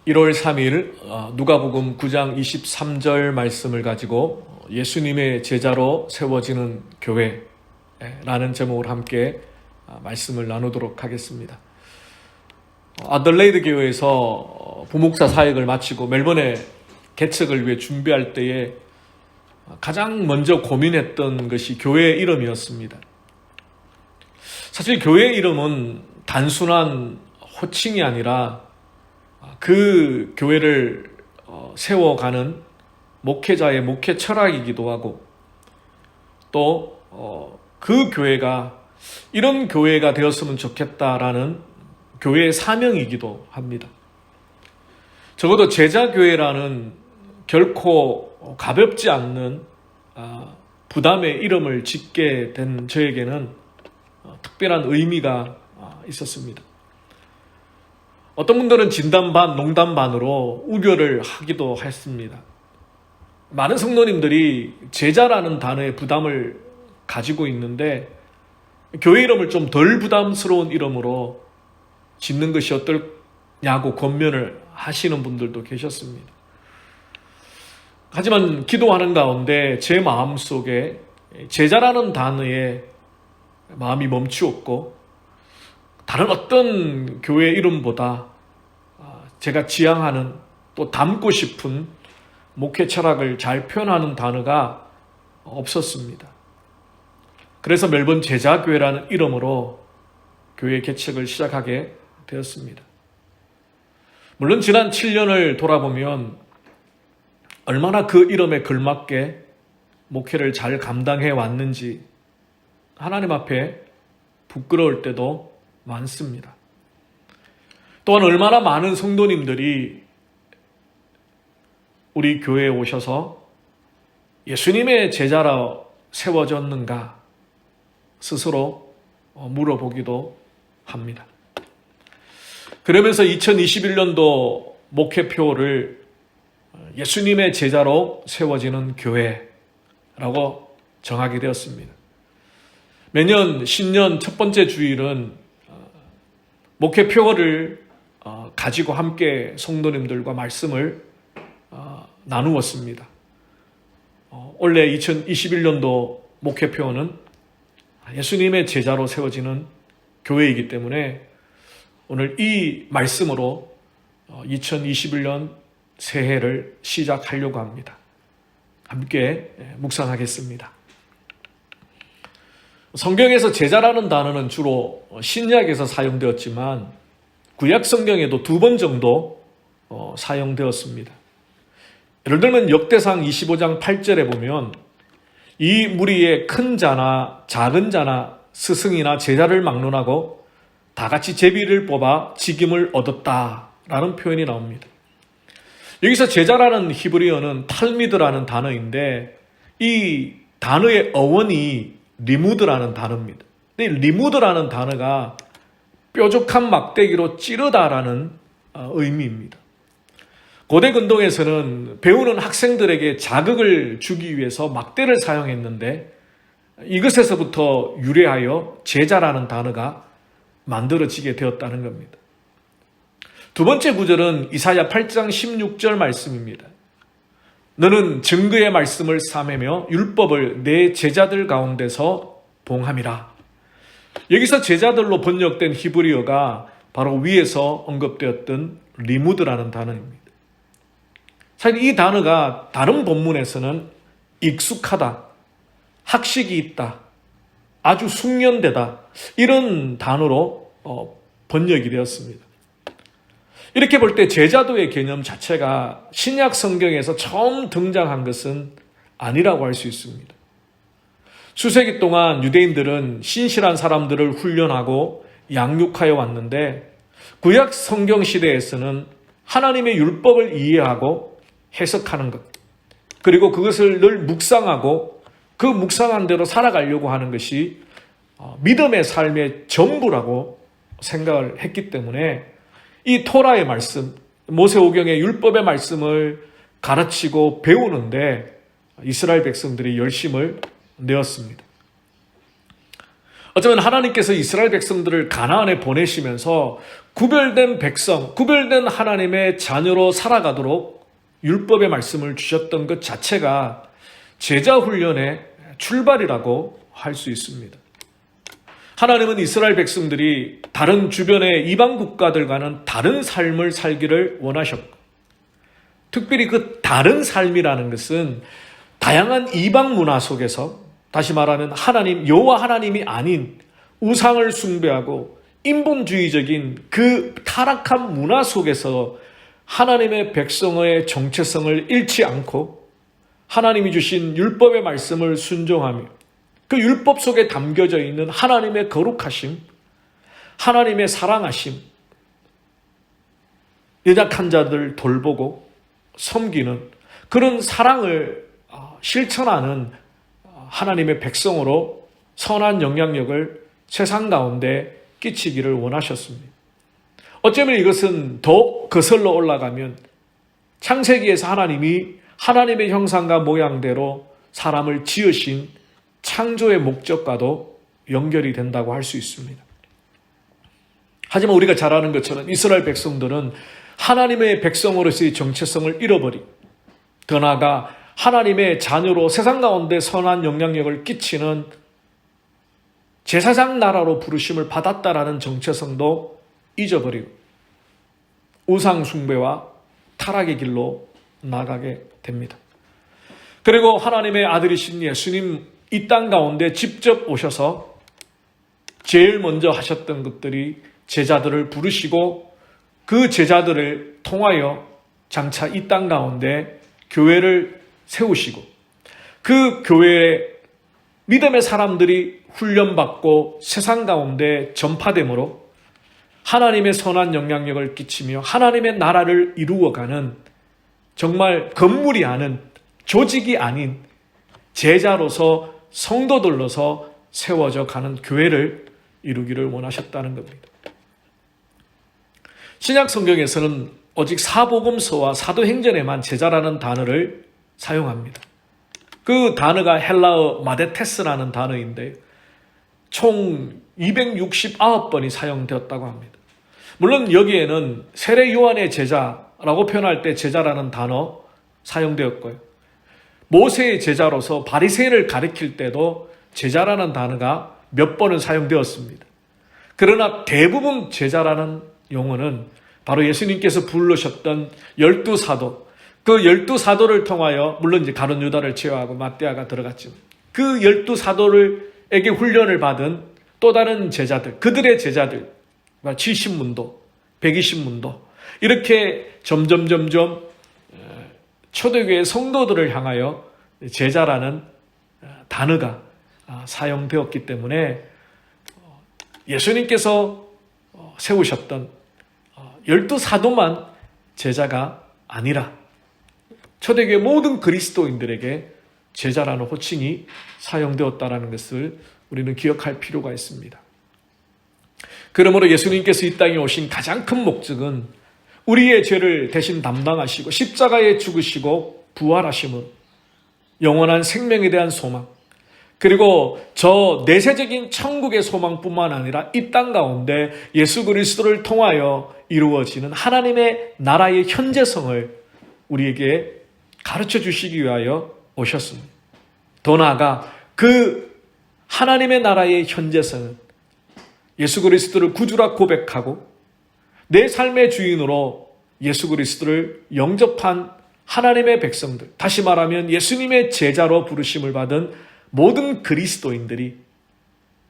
1월 3일 누가복음 9장 23절 말씀을 가지고 예수님의 제자로 세워지는 교회라는 제목으로 함께 말씀을 나누도록 하겠습니다. 아들레이드 교회에서 부목사 사역을 마치고 멜번에 개척을 위해 준비할 때에 가장 먼저 고민했던 것이 교회의 이름이었습니다. 사실 교회의 이름은 단순한 호칭이 아니라 그 교회를 세워가는 목회자의 목회 철학이기도 하고 또 그 교회가 이런 교회가 되었으면 좋겠다라는 교회의 사명이기도 합니다. 적어도 제자교회라는 결코 가볍지 않는 부담의 이름을 짓게 된 저에게는 특별한 의미가 있었습니다. 어떤 분들은 진담 반, 농담 반으로 우려를 하기도 했습니다. 많은 성도님들이 제자라는 단어에 부담을 가지고 있는데 교회 이름을 좀 덜 부담스러운 이름으로 짓는 것이 어떠냐고 권면을 하시는 분들도 계셨습니다. 하지만 기도하는 가운데 제 마음속에 제자라는 단어에 마음이 멈추었고 다른 어떤 교회 이름보다 제가 지향하는 또 담고 싶은 목회 철학을 잘 표현하는 단어가 없었습니다. 그래서 멜번 제자교회라는 이름으로 교회 개척을 시작하게 되었습니다. 물론 지난 7년을 돌아보면 얼마나 그 이름에 걸맞게 목회를 잘 감당해 왔는지 하나님 앞에 부끄러울 때도 많습니다. 또한 얼마나 많은 성도님들이 우리 교회에 오셔서 예수님의 제자라 세워졌는가 스스로 물어보기도 합니다. 그러면서 2021년도 목회표를 예수님의 제자로 세워지는 교회라고 정하게 되었습니다. 매년 신년 첫 번째 주일은 목회표를 가지고 함께 성도님들과 말씀을 나누었습니다. 올해 2021년도 목회표는 예수님의 제자로 세워지는 교회이기 때문에 오늘 이 말씀으로 2021년 새해를 시작하려고 합니다. 함께 묵상하겠습니다. 성경에서 제자라는 단어는 주로 신약에서 사용되었지만 구약 성경에도 2번 정도 사용되었습니다. 예를 들면 역대상 25장 8절에 보면 이 무리에 큰 자나 작은 자나 스승이나 제자를 막론하고 다 같이 제비를 뽑아 직임을 얻었다라는 표현이 나옵니다. 여기서 제자라는 히브리어는 탈미드라는 단어인데 이 단어의 어원이 리무드라는 단어입니다. 근데 리무드라는 단어가 뾰족한 막대기로 찌르다라는 의미입니다. 고대 근동에서는 배우는 학생들에게 자극을 주기 위해서 막대를 사용했는데 이것에서부터 유래하여 제자라는 단어가 만들어지게 되었다는 겁니다. 두 번째 구절은 이사야 8장 16절 말씀입니다. 너는 증거의 말씀을 삼으며 율법을 내 제자들 가운데서 봉함이라. 여기서 제자들로 번역된 히브리어가 바로 위에서 언급되었던 리무드라는 단어입니다. 사실 이 단어가 다른 본문에서는 익숙하다, 학식이 있다, 아주 숙련되다 이런 단어로 번역이 되었습니다. 이렇게 볼 때 제자도의 개념 자체가 신약 성경에서 처음 등장한 것은 아니라고 할 수 있습니다. 수세기 동안 유대인들은 신실한 사람들을 훈련하고 양육하여 왔는데 구약 성경 시대에서는 하나님의 율법을 이해하고 해석하는 것, 그리고 그것을 늘 묵상하고 그 묵상한 대로 살아가려고 하는 것이 믿음의 삶의 전부라고 생각을 했기 때문에 이 토라의 말씀, 모세오경의 율법의 말씀을 가르치고 배우는데 이스라엘 백성들이 열심을 내었습니다. 어쩌면 하나님께서 이스라엘 백성들을 가나안에 보내시면서 구별된 백성, 구별된 하나님의 자녀로 살아가도록 율법의 말씀을 주셨던 것 자체가 제자 훈련의 출발이라고 할 수 있습니다. 하나님은 이스라엘 백성들이 다른 주변의 이방 국가들과는 다른 삶을 살기를 원하셨고, 특별히 그 다른 삶이라는 것은 다양한 이방 문화 속에서, 다시 말하면 하나님, 여호와 하나님이 아닌 우상을 숭배하고 인본주의적인 그 타락한 문화 속에서 하나님의 백성의 정체성을 잃지 않고 하나님이 주신 율법의 말씀을 순종하며 그 율법 속에 담겨져 있는 하나님의 거룩하심, 하나님의 사랑하심, 연약한 자들 돌보고 섬기는 그런 사랑을 실천하는 하나님의 백성으로 선한 영향력을 세상 가운데 끼치기를 원하셨습니다. 어쩌면 이것은 더 거슬러 올라가면 창세기에서 하나님이 하나님의 형상과 모양대로 사람을 지으신 창조의 목적과도 연결이 된다고 할 수 있습니다. 하지만 우리가 잘 아는 것처럼 이스라엘 백성들은 하나님의 백성으로서의 정체성을 잃어버리고 더 나아가 하나님의 자녀로 세상 가운데 선한 영향력을 끼치는 제사장 나라로 부르심을 받았다라는 정체성도 잊어버리고 우상 숭배와 타락의 길로 나가게 됩니다. 그리고 하나님의 아들이신 예수님 이 땅 가운데 직접 오셔서 제일 먼저 하셨던 것들이 제자들을 부르시고 그 제자들을 통하여 장차 이 땅 가운데 교회를 세우시고 그 교회에 믿음의 사람들이 훈련받고 세상 가운데 전파됨으로 하나님의 선한 영향력을 끼치며 하나님의 나라를 이루어가는 정말 건물이 아닌 조직이 아닌 제자로서 성도들로서 세워져 가는 교회를 이루기를 원하셨다는 겁니다. 신약 성경에서는 오직 사복음서와 사도행전에만 제자라는 단어를 사용합니다. 그 단어가 헬라어 마데테스라는 단어인데 총 269번이 사용되었다고 합니다. 물론 여기에는 세례 요한의 제자라고 표현할 때 제자라는 단어 사용되었고요. 모세의 제자로서 바리새인을 가리킬 때도 제자라는 단어가 몇 번은 사용되었습니다. 그러나 대부분 제자라는 용어는 바로 예수님께서 부르셨던 12사도, 그 12사도를 통하여 물론 이제 가룟 유다를 제외하고 matthea가 들어갔지만 그 12사도에게 훈련을 받은 또 다른 제자들, 그들의 제자들 70문도, 120문도 이렇게 점점 초대교회 성도들을 향하여 제자라는 단어가 사용되었기 때문에 예수님께서 세우셨던 12사도만 제자가 아니라 초대교회 모든 그리스도인들에게 제자라는 호칭이 사용되었다는 것을 우리는 기억할 필요가 있습니다. 그러므로 예수님께서 이 땅에 오신 가장 큰 목적은 우리의 죄를 대신 담당하시고 십자가에 죽으시고 부활하심으로 영원한 생명에 대한 소망, 그리고 저 내세적인 천국의 소망뿐만 아니라 이 땅 가운데 예수 그리스도를 통하여 이루어지는 하나님의 나라의 현재성을 우리에게 가르쳐 주시기 위하여 오셨습니다. 더 나아가 그 하나님의 나라의 현재성은 예수 그리스도를 구주라 고백하고 내 삶의 주인으로 예수 그리스도를 영접한 하나님의 백성들, 다시 말하면 예수님의 제자로 부르심을 받은 모든 그리스도인들이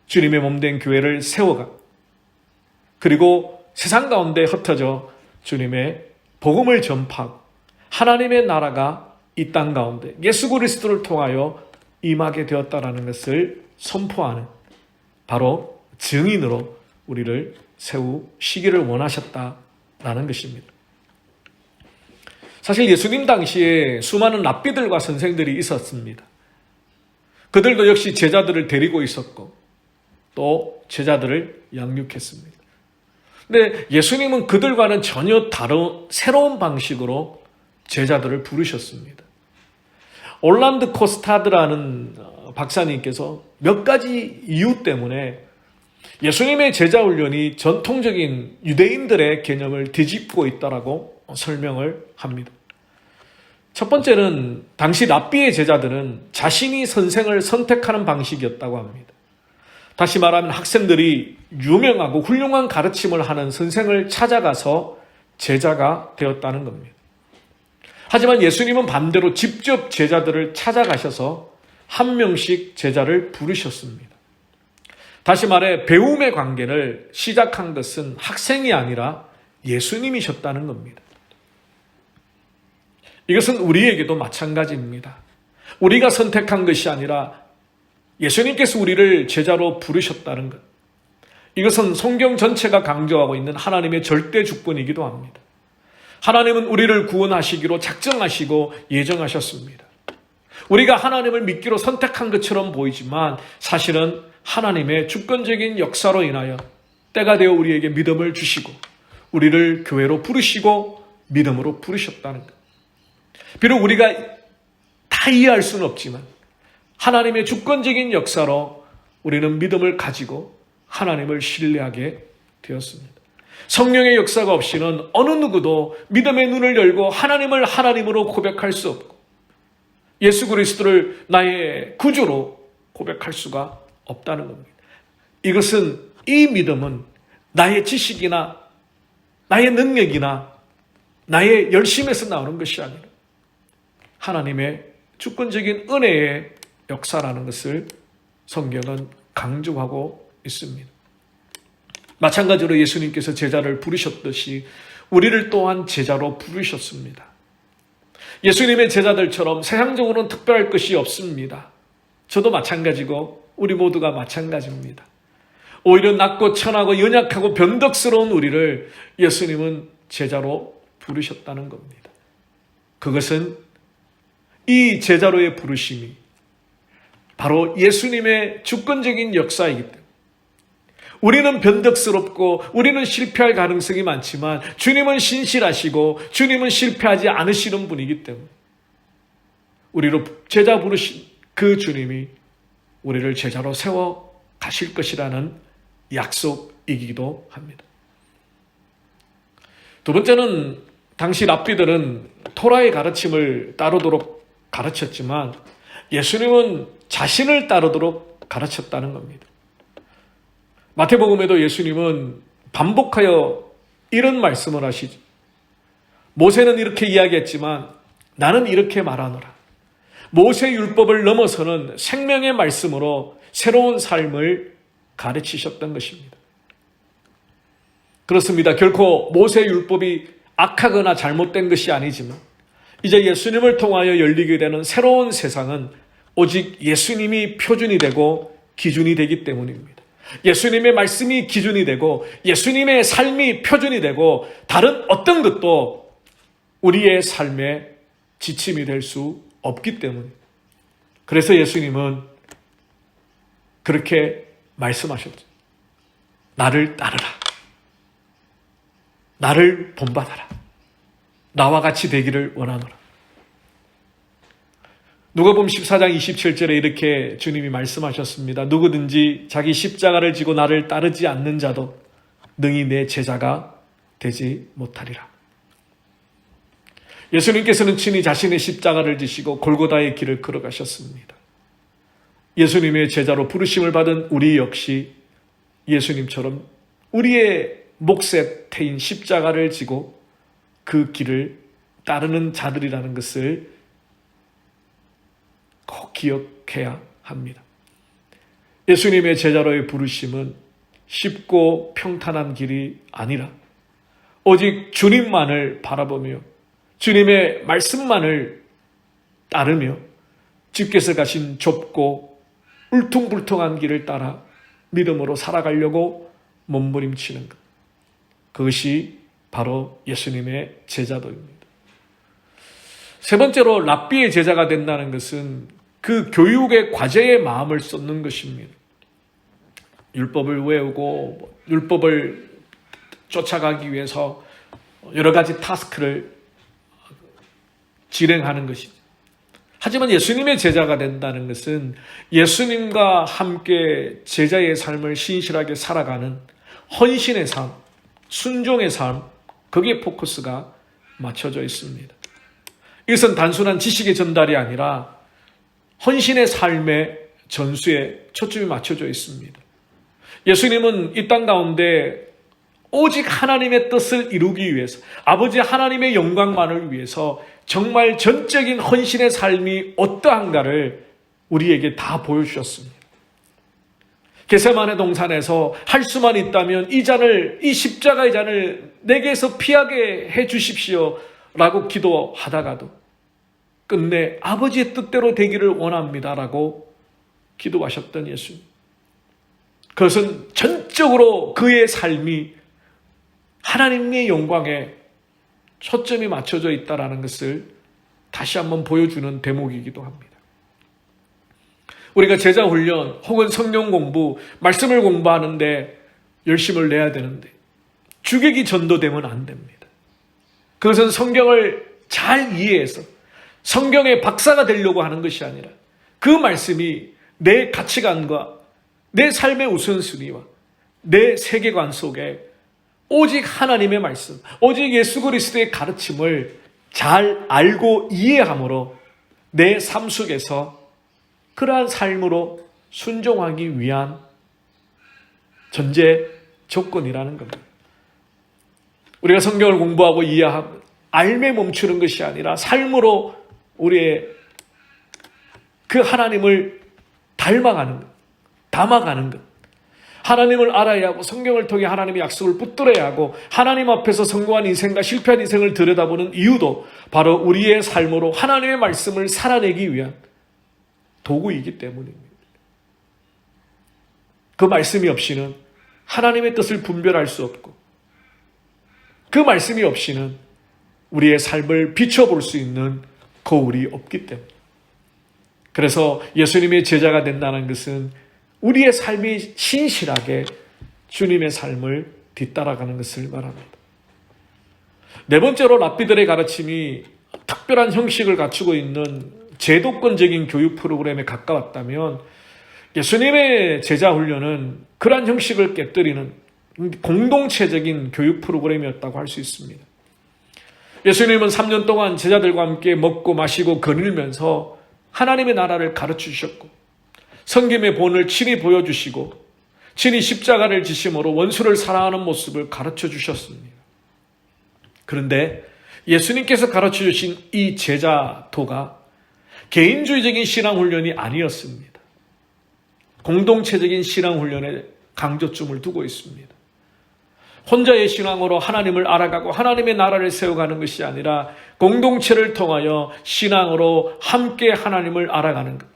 주님의 몸된 교회를 세워가 그리고 세상 가운데 흩어져 주님의 복음을 전파하고 하나님의 나라가 이 땅 가운데 예수 그리스도를 통하여 임하게 되었다는 것을 선포하는 바로 증인으로 우리를 세우시기를 원하셨다라는 것입니다. 사실 예수님 당시에 수많은 랍비들과 선생들이 있었습니다. 그들도 역시 제자들을 데리고 있었고 또 제자들을 양육했습니다. 근데 예수님은 그들과는 전혀 다른 새로운 방식으로 제자들을 부르셨습니다. 올란드 코스타드라는 박사님께서 몇 가지 이유 때문에 예수님의 제자 훈련이 전통적인 유대인들의 개념을 뒤집고 있다라고 설명을 합니다. 첫 번째는 당시 랍비의 제자들은 자신이 선생을 선택하는 방식이었다고 합니다. 다시 말하면 학생들이 유명하고 훌륭한 가르침을 하는 선생을 찾아가서 제자가 되었다는 겁니다. 하지만 예수님은 반대로 직접 제자들을 찾아가셔서 한 명씩 제자를 부르셨습니다. 다시 말해 배움의 관계를 시작한 것은 학생이 아니라 예수님이셨다는 겁니다. 이것은 우리에게도 마찬가지입니다. 우리가 선택한 것이 아니라 예수님께서 우리를 제자로 부르셨다는 것. 이것은 성경 전체가 강조하고 있는 하나님의 절대 주권이기도 합니다. 하나님은 우리를 구원하시기로 작정하시고 예정하셨습니다. 우리가 하나님을 믿기로 선택한 것처럼 보이지만 사실은 하나님의 주권적인 역사로 인하여 때가 되어 우리에게 믿음을 주시고 우리를 교회로 부르시고 믿음으로 부르셨다는 것. 비록 우리가 다 이해할 수는 없지만 하나님의 주권적인 역사로 우리는 믿음을 가지고 하나님을 신뢰하게 되었습니다. 성령의 역사가 없이는 어느 누구도 믿음의 눈을 열고 하나님을 하나님으로 고백할 수 없고 예수 그리스도를 나의 구주로 고백할 수가 없다는 겁니다. 이것은 이 믿음은 나의 지식이나 나의 능력이나 나의 열심에서 나오는 것이 아니라 하나님의 주권적인 은혜의 역사라는 것을 성경은 강조하고 있습니다. 마찬가지로 예수님께서 제자를 부르셨듯이 우리를 또한 제자로 부르셨습니다. 예수님의 제자들처럼 세상적으로는 특별할 것이 없습니다. 저도 마찬가지고 우리 모두가 마찬가지입니다. 오히려 낮고 천하고 연약하고 변덕스러운 우리를 예수님은 제자로 부르셨다는 겁니다. 그것은 이 제자로의 부르심이 바로 예수님의 주권적인 역사이기 때문에 우리는 변덕스럽고 우리는 실패할 가능성이 많지만 주님은 신실하시고 주님은 실패하지 않으시는 분이기 때문에 우리로 제자 부르신 그 주님이 우리를 제자로 세워 가실 것이라는 약속이기도 합니다. 두 번째는 당시 랍비들은 토라의 가르침을 따르도록 가르쳤지만 예수님은 자신을 따르도록 가르쳤다는 겁니다. 마태복음에도 예수님은 반복하여 이런 말씀을 하시죠. 모세는 이렇게 이야기했지만 나는 이렇게 말하노라. 모세 율법을 넘어서는 생명의 말씀으로 새로운 삶을 가르치셨던 것입니다. 그렇습니다. 결코 모세 율법이 악하거나 잘못된 것이 아니지만 이제 예수님을 통하여 열리게 되는 새로운 세상은 오직 예수님이 표준이 되고 기준이 되기 때문입니다. 예수님의 말씀이 기준이 되고 예수님의 삶이 표준이 되고 다른 어떤 것도 우리의 삶의 지침이 될 수 없기 때문입니다. 그래서 예수님은 그렇게 말씀하셨죠. 나를 따르라. 나를 본받아라. 나와 같이 되기를 원하노라. 누가복음 14장 27절에 이렇게 주님이 말씀하셨습니다. 누구든지 자기 십자가를 지고 나를 따르지 않는 자도 능히 내 제자가 되지 못하리라. 예수님께서는 친히 자신의 십자가를 지시고 골고다의 길을 걸어가셨습니다. 예수님의 제자로 부르심을 받은 우리 역시 예수님처럼 우리의 몫에 태인 십자가를 지고 그 길을 따르는 자들이라는 것을 꼭 기억해야 합니다. 예수님의 제자로의 부르심은 쉽고 평탄한 길이 아니라 오직 주님만을 바라보며 주님의 말씀만을 따르며 주께서 가신 좁고 울퉁불퉁한 길을 따라 믿음으로 살아가려고 몸부림치는 것. 그것이 바로 예수님의 제자도입니다. 세 번째로 랍비의 제자가 된다는 것은 그 교육의 과제에 마음을 쏟는 것입니다. 율법을 외우고 율법을 쫓아가기 위해서 여러 가지 타스크를 진행하는 것이죠. 하지만 예수님의 제자가 된다는 것은 예수님과 함께 제자의 삶을 신실하게 살아가는 헌신의 삶, 순종의 삶, 거기에 포커스가 맞춰져 있습니다. 이것은 단순한 지식의 전달이 아니라 헌신의 삶의 전수에 초점이 맞춰져 있습니다. 예수님은 이 땅 가운데 오직 하나님의 뜻을 이루기 위해서, 아버지 하나님의 영광만을 위해서 정말 전적인 헌신의 삶이 어떠한가를 우리에게 다 보여주셨습니다. 겟세마네 동산에서 할 수만 있다면 이 십자가의 잔을 내게서 피하게 해 주십시오 라고 기도하다가도 끝내 아버지의 뜻대로 되기를 원합니다라고 기도하셨던 예수님. 그것은 전적으로 그의 삶이 하나님의 영광에 초점이 맞춰져 있다는 것을 다시 한번 보여주는 대목이기도 합니다. 우리가 제자 훈련 혹은 성경 공부, 말씀을 공부하는데 열심을 내야 되는데 주객이 전도되면 안 됩니다. 그것은 성경을 잘 이해해서 성경의 박사가 되려고 하는 것이 아니라 그 말씀이 내 가치관과 내 삶의 우선순위와 내 세계관 속에 오직 하나님의 말씀, 오직 예수 그리스도의 가르침을 잘 알고 이해함으로 내 삶 속에서 그러한 삶으로 순종하기 위한 전제 조건이라는 겁니다. 우리가 성경을 공부하고 이해하고 알매 멈추는 것이 아니라 삶으로 우리의 그 하나님을 닮아가는 것, 담아가는 것. 하나님을 알아야 하고 성경을 통해 하나님의 약속을 붙들어야 하고 하나님 앞에서 성공한 인생과 실패한 인생을 들여다보는 이유도 바로 우리의 삶으로 하나님의 말씀을 살아내기 위한 도구이기 때문입니다. 그 말씀이 없이는 하나님의 뜻을 분별할 수 없고 그 말씀이 없이는 우리의 삶을 비춰볼 수 있는 거울이 없기 때문에 그래서 예수님의 제자가 된다는 것은 우리의 삶이 신실하게 주님의 삶을 뒤따라가는 것을 말합니다. 네 번째로 랍비들의 가르침이 특별한 형식을 갖추고 있는 제도권적인 교육 프로그램에 가까웠다면 예수님의 제자 훈련은 그러한 형식을 깨뜨리는 공동체적인 교육 프로그램이었다고 할 수 있습니다. 예수님은 3년 동안 제자들과 함께 먹고 마시고 거닐면서 하나님의 나라를 가르쳐 주셨고 섬김의 본을 친히 보여주시고 친히 십자가를 지심으로 원수를 사랑하는 모습을 가르쳐 주셨습니다. 그런데 예수님께서 가르쳐 주신 이 제자도가 개인주의적인 신앙훈련이 아니었습니다. 공동체적인 신앙훈련에 강조점을 두고 있습니다. 혼자의 신앙으로 하나님을 알아가고 하나님의 나라를 세워가는 것이 아니라 공동체를 통하여 신앙으로 함께 하나님을 알아가는 것.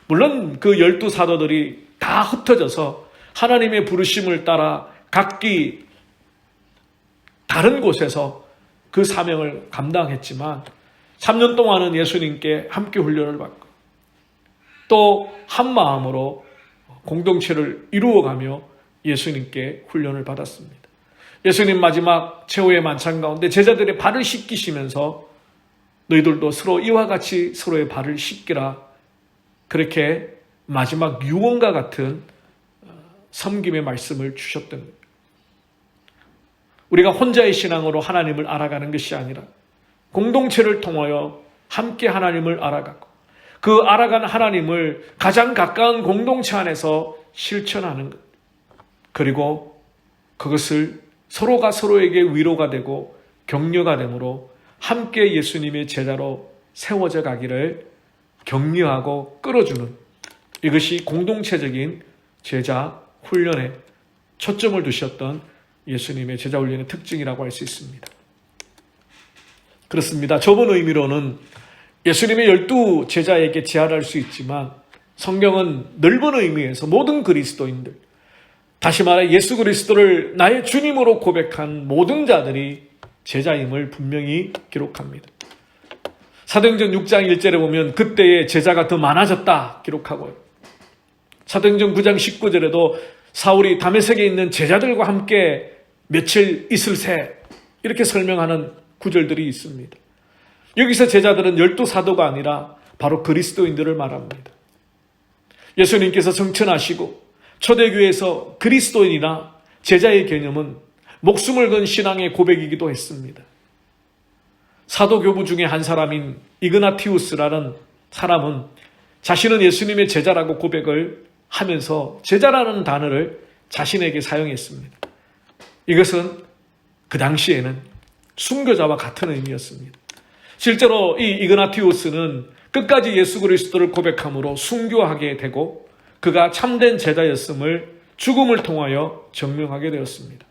물론 그 12사도들이 다 흩어져서 하나님의 부르심을 따라 각기 다른 곳에서 그 사명을 감당했지만 3년 동안은 예수님께 함께 훈련을 받고 또 한 마음으로 공동체를 이루어가며 예수님께 훈련을 받았습니다. 예수님 마지막 최후의 만찬 가운데 제자들의 발을 씻기시면서 너희들도 서로 이와 같이 서로의 발을 씻기라 그렇게 마지막 유언과 같은 섬김의 말씀을 주셨던 겁니다. 우리가 혼자의 신앙으로 하나님을 알아가는 것이 아니라 공동체를 통하여 함께 하나님을 알아가고 그 알아간 하나님을 가장 가까운 공동체 안에서 실천하는 것. 그리고 그것을 서로가 서로에게 위로가 되고 격려가 되므로 함께 예수님의 제자로 세워져 가기를 격려하고 끌어주는 이것이 공동체적인 제자 훈련에 초점을 두셨던 예수님의 제자 훈련의 특징이라고 할 수 있습니다. 그렇습니다. 좁은 의미로는 예수님의 12 제자에게 제한할 수 있지만 성경은 넓은 의미에서 모든 그리스도인들, 다시 말해 예수 그리스도를 나의 주님으로 고백한 모든 자들이 제자임을 분명히 기록합니다. 사도행전 6장 1절에 보면 그때의 제자가 더 많아졌다 기록하고요. 사도행전 9장 19절에도 사울이 다메섹에 있는 제자들과 함께 며칠 있을새 이렇게 설명하는 구절들이 있습니다. 여기서 제자들은 12사도가 아니라 바로 그리스도인들을 말합니다. 예수님께서 성천하시고 초대교회에서 그리스도인이나 제자의 개념은 목숨을 건 신앙의 고백이기도 했습니다. 사도교부 중에 한 사람인 이그나티우스라는 사람은 자신은 예수님의 제자라고 고백을 하면서 제자라는 단어를 자신에게 사용했습니다. 이것은 그 당시에는 순교자와 같은 의미였습니다. 실제로 이 이그나티우스는 끝까지 예수 그리스도를 고백함으로 순교하게 되고 그가 참된 제자였음을 죽음을 통하여 증명하게 되었습니다.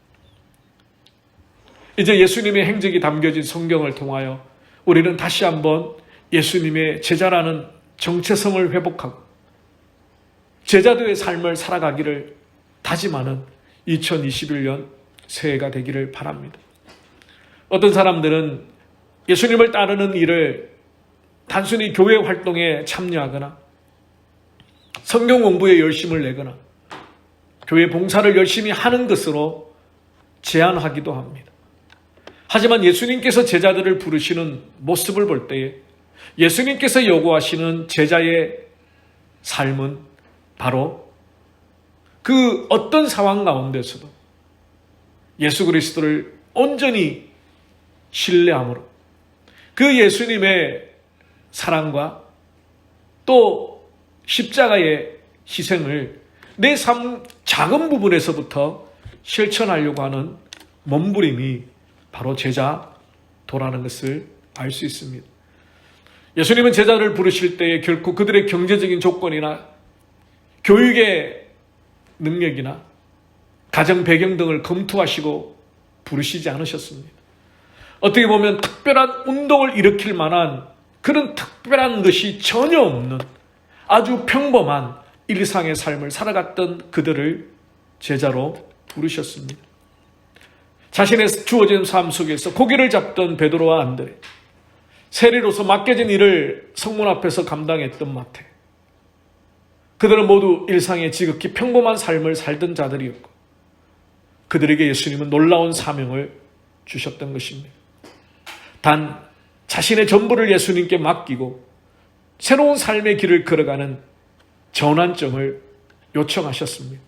이제 예수님의 행적이 담겨진 성경을 통하여 우리는 다시 한번 예수님의 제자라는 정체성을 회복하고 제자들의 삶을 살아가기를 다짐하는 2021년 새해가 되기를 바랍니다. 어떤 사람들은 예수님을 따르는 일을 단순히 교회 활동에 참여하거나 성경 공부에 열심을 내거나 교회 봉사를 열심히 하는 것으로 제한하기도 합니다. 하지만 예수님께서 제자들을 부르시는 모습을 볼 때에 예수님께서 요구하시는 제자의 삶은 바로 그 어떤 상황 가운데서도 예수 그리스도를 온전히 신뢰함으로 그 예수님의 사랑과 또 십자가의 희생을 내 삶 작은 부분에서부터 실천하려고 하는 몸부림이 바로 제자도라는 것을 알 수 있습니다. 예수님은 제자를 부르실 때에 결코 그들의 경제적인 조건이나 교육의 능력이나 가정 배경 등을 검토하시고 부르시지 않으셨습니다. 어떻게 보면 특별한 운동을 일으킬 만한 그런 특별한 것이 전혀 없는 아주 평범한 일상의 삶을 살아갔던 그들을 제자로 부르셨습니다. 자신의 주어진 삶 속에서 고기를 잡던 베드로와 안드레, 세리로서 맡겨진 일을 성문 앞에서 감당했던 마태, 그들은 모두 일상의 지극히 평범한 삶을 살던 자들이었고 그들에게 예수님은 놀라운 사명을 주셨던 것입니다. 단 자신의 전부를 예수님께 맡기고 새로운 삶의 길을 걸어가는 전환점을 요청하셨습니다.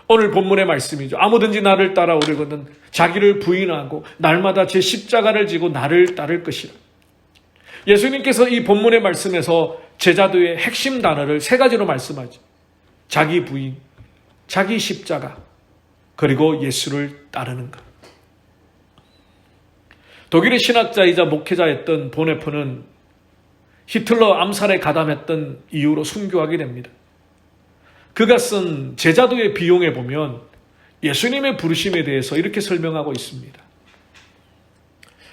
오늘 본문의 말씀이죠. 아무든지 나를 따라오려거든 자기를 부인하고 날마다 제 십자가를 지고 나를 따를 것이라. 예수님께서 이 본문의 말씀에서 제자도의 핵심 단어를 세 가지로 말씀하죠. 자기 부인, 자기 십자가, 그리고 예수를 따르는 것. 독일의 신학자이자 목회자였던 보네프는 히틀러 암살에 가담했던 이유로 순교하게 됩니다. 그가 쓴 제자도의 비용에 보면 예수님의 부르심에 대해서 이렇게 설명하고 있습니다.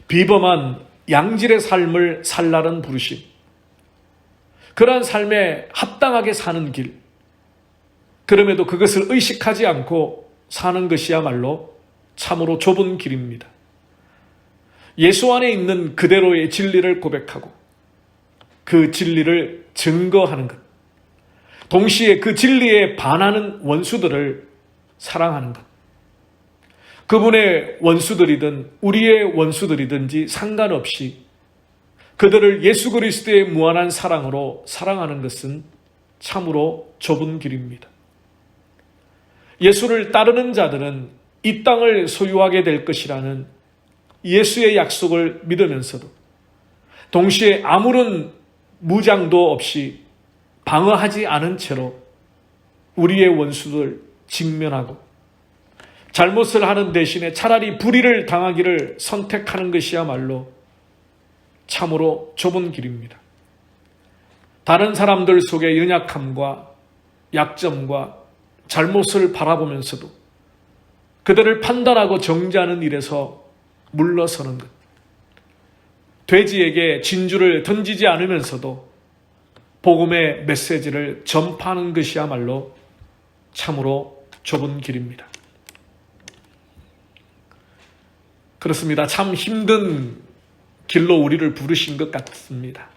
비범한 양질의 삶을 살라는 부르심, 그러한 삶에 합당하게 사는 길, 그럼에도 그것을 의식하지 않고 사는 것이야말로 참으로 좁은 길입니다. 예수 안에 있는 그대로의 진리를 고백하고 그 진리를 증거하는 것, 동시에 그 진리에 반하는 원수들을 사랑하는 것. 그분의 원수들이든 우리의 원수들이든지 상관없이 그들을 예수 그리스도의 무한한 사랑으로 사랑하는 것은 참으로 좁은 길입니다. 예수를 따르는 자들은 이 땅을 소유하게 될 것이라는 예수의 약속을 믿으면서도 동시에 아무런 무장도 없이 방어하지 않은 채로 우리의 원수를 직면하고 잘못을 하는 대신에 차라리 불의를 당하기를 선택하는 것이야말로 참으로 좁은 길입니다. 다른 사람들 속의 연약함과 약점과 잘못을 바라보면서도 그들을 판단하고 정죄하는 일에서 물러서는 것. 돼지에게 진주를 던지지 않으면서도 복음의 메시지를 전파하는 것이야말로 참으로 좁은 길입니다. 그렇습니다. 참 힘든 길로 우리를 부르신 것 같습니다.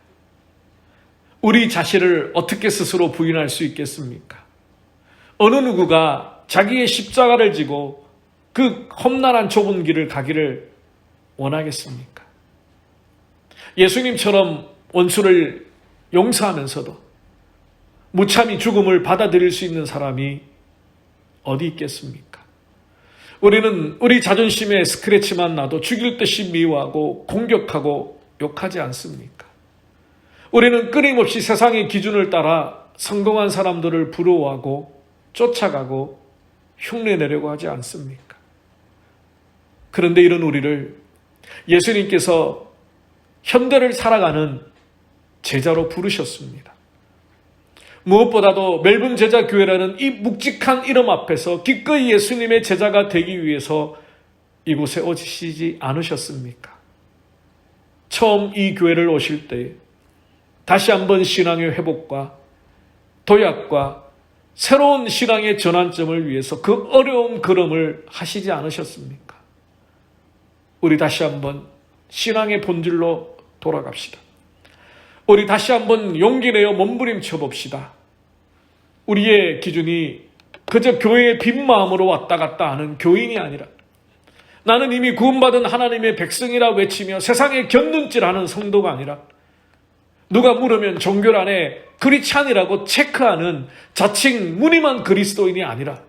우리 자신을 어떻게 스스로 부인할 수 있겠습니까? 어느 누구가 자기의 십자가를 지고 그 험난한 좁은 길을 가기를 원하겠습니까? 예수님처럼 원수를 용서하면서도 무참히 죽음을 받아들일 수 있는 사람이 어디 있겠습니까? 우리는 우리 자존심에 스크래치만 나도 죽일 듯이 미워하고 공격하고 욕하지 않습니까? 우리는 끊임없이 세상의 기준을 따라 성공한 사람들을 부러워하고 쫓아가고 흉내내려고 하지 않습니까? 그런데 이런 우리를 예수님께서 현대를 살아가는 제자로 부르셨습니다. 무엇보다도 멜번 제자교회라는 이 묵직한 이름 앞에서 기꺼이 예수님의 제자가 되기 위해서 이곳에 오시지 않으셨습니까? 처음 이 교회를 오실 때 다시 한번 신앙의 회복과 도약과 새로운 신앙의 전환점을 위해서 그 어려운 걸음을 하시지 않으셨습니까? 우리 다시 한번 신앙의 본질로 돌아갑시다. 우리 다시 한번 용기 내어 몸부림쳐 봅시다. 우리의 기준이 그저 교회의 빈 마음으로 왔다 갔다 하는 교인이 아니라 나는 이미 구원받은 하나님의 백성이라 외치며 세상에 곁눈질하는 성도가 아니라 누가 물으면 종교란에 크리스찬이라고 체크하는 자칭 무늬만 그리스도인이 아니라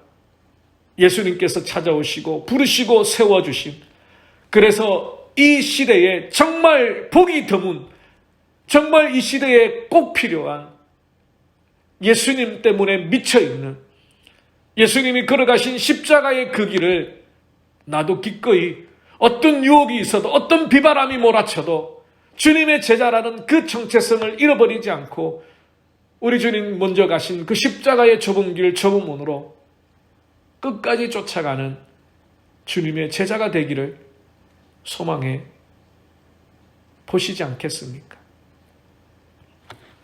예수님께서 찾아오시고 부르시고 세워주신, 그래서 이 시대에 정말 복이 드문, 정말 이 시대에 꼭 필요한 예수님 때문에 미쳐있는, 예수님이 걸어가신 십자가의 그 길을 나도 기꺼이 어떤 유혹이 있어도 어떤 비바람이 몰아쳐도 주님의 제자라는 그 정체성을 잃어버리지 않고 우리 주님 먼저 가신 그 십자가의 좁은 길 좁은 문으로 끝까지 쫓아가는 주님의 제자가 되기를 소망해 보시지 않겠습니까?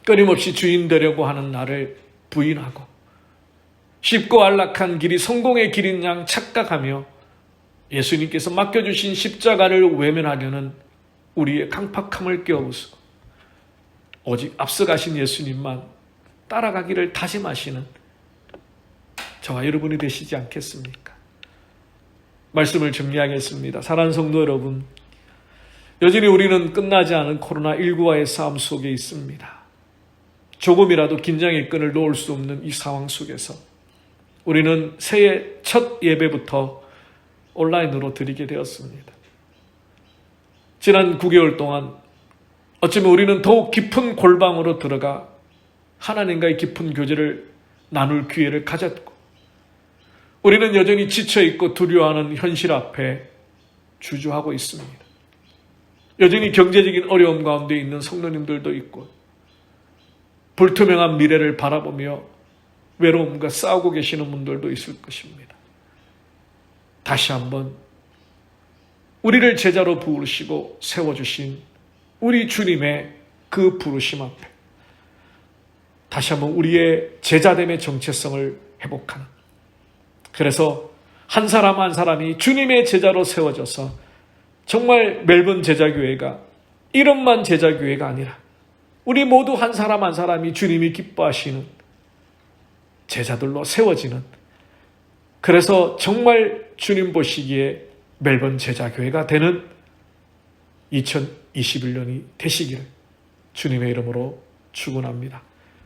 끊임없이 주인 되려고 하는 나를 부인하고 쉽고 안락한 길이 성공의 길인 양 착각하며 예수님께서 맡겨주신 십자가를 외면하려는 우리의 강팍함을 깨어부수고 오직 앞서가신 예수님만 따라가기를 다짐하시는 저와 여러분이 되시지 않겠습니까? 말씀을 정리하겠습니다. 사랑하는 성도 여러분, 여전히 우리는 끝나지 않은 코로나19와의 싸움 속에 있습니다. 조금이라도 긴장의 끈을 놓을 수 없는 이 상황 속에서 우리는 새해 첫 예배부터 온라인으로 드리게 되었습니다. 지난 9개월 동안 어쩌면 우리는 더욱 깊은 골방으로 들어가 하나님과의 깊은 교제를 나눌 기회를 가졌고, 우리는 여전히 지쳐있고 두려워하는 현실 앞에 주저하고 있습니다. 여전히 경제적인 어려움 가운데 있는 성도님들도 있고 불투명한 미래를 바라보며 외로움과 싸우고 계시는 분들도 있을 것입니다. 다시 한번 우리를 제자로 부르시고 세워주신 우리 주님의 그 부르심 앞에 다시 한번 우리의 제자됨의 정체성을 회복하는, 그래서 한 사람 한 사람이 주님의 제자로 세워져서 정말 멜번 제자교회가 이름만 제자교회가 아니라 우리 모두 한 사람 한 사람이 주님이 기뻐하시는 제자들로 세워지는, 그래서 정말 주님 보시기에 멜번 제자교회가 되는 2021년이 되시기를 주님의 이름으로 축원합니다.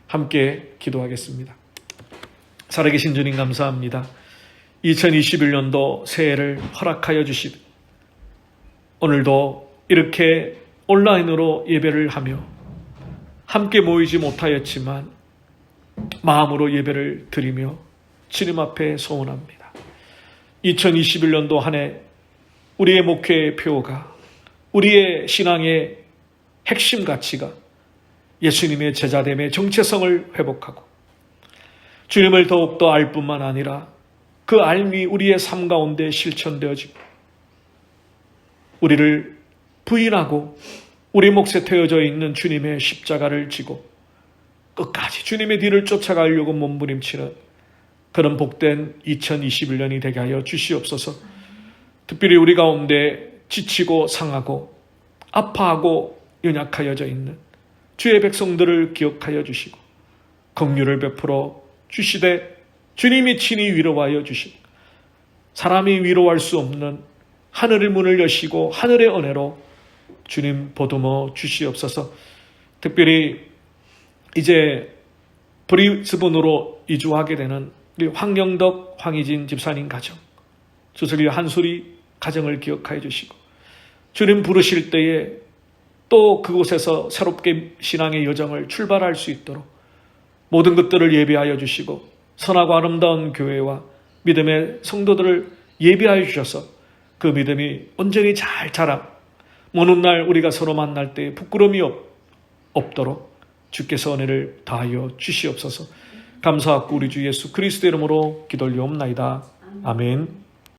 함께 기도하겠습니다. 살아계신 주님 감사합니다. 2021년도 새해를 허락하여 주시고 오늘도 이렇게 온라인으로 예배를 하며 함께 모이지 못하였지만 마음으로 예배를 드리며 주님 앞에 소원합니다. 2021년도 한 해 우리의 목회의 표가, 우리의 신앙의 핵심 가치가 예수님의 제자됨의 정체성을 회복하고 주님을 더욱더 알 뿐만 아니라 그 알미 우리의 삶 가운데 실천되어지고 우리를 부인하고 우리 몫에 태워져 있는 주님의 십자가를 지고 끝까지 주님의 뒤를 쫓아가려고 몸부림치는 그런 복된 2021년이 되게 하여 주시옵소서. 특별히 우리 가운데 지치고 상하고 아파하고 연약하여져 있는 주의 백성들을 기억하여 주시고 긍휼을 베풀어 주시되 주님이 친히 위로하여 주시고 사람이 위로할 수 없는 하늘의 문을 여시고 하늘의 은혜로 주님 보듬어 주시옵소서. 특별히 이제 브리스번으로 이주하게 되는 우리 황영덕, 황희진 집사님 가정, 주슬리 한수리 가정을 기억하여 주시고, 주님 부르실 때에 또 그곳에서 새롭게 신앙의 여정을 출발할 수 있도록 모든 것들을 예비하여 주시고, 선하고 아름다운 교회와 믿음의 성도들을 예비하여 주셔서 그 믿음이 온전히 잘 자라 어느 날 우리가 서로 만날 때 부끄러움이 없도록 주께서 은혜를 다하여 주시옵소서. 감사하고 우리 주 예수 그리스도 이름으로 기도 올리옵나이다. 아멘.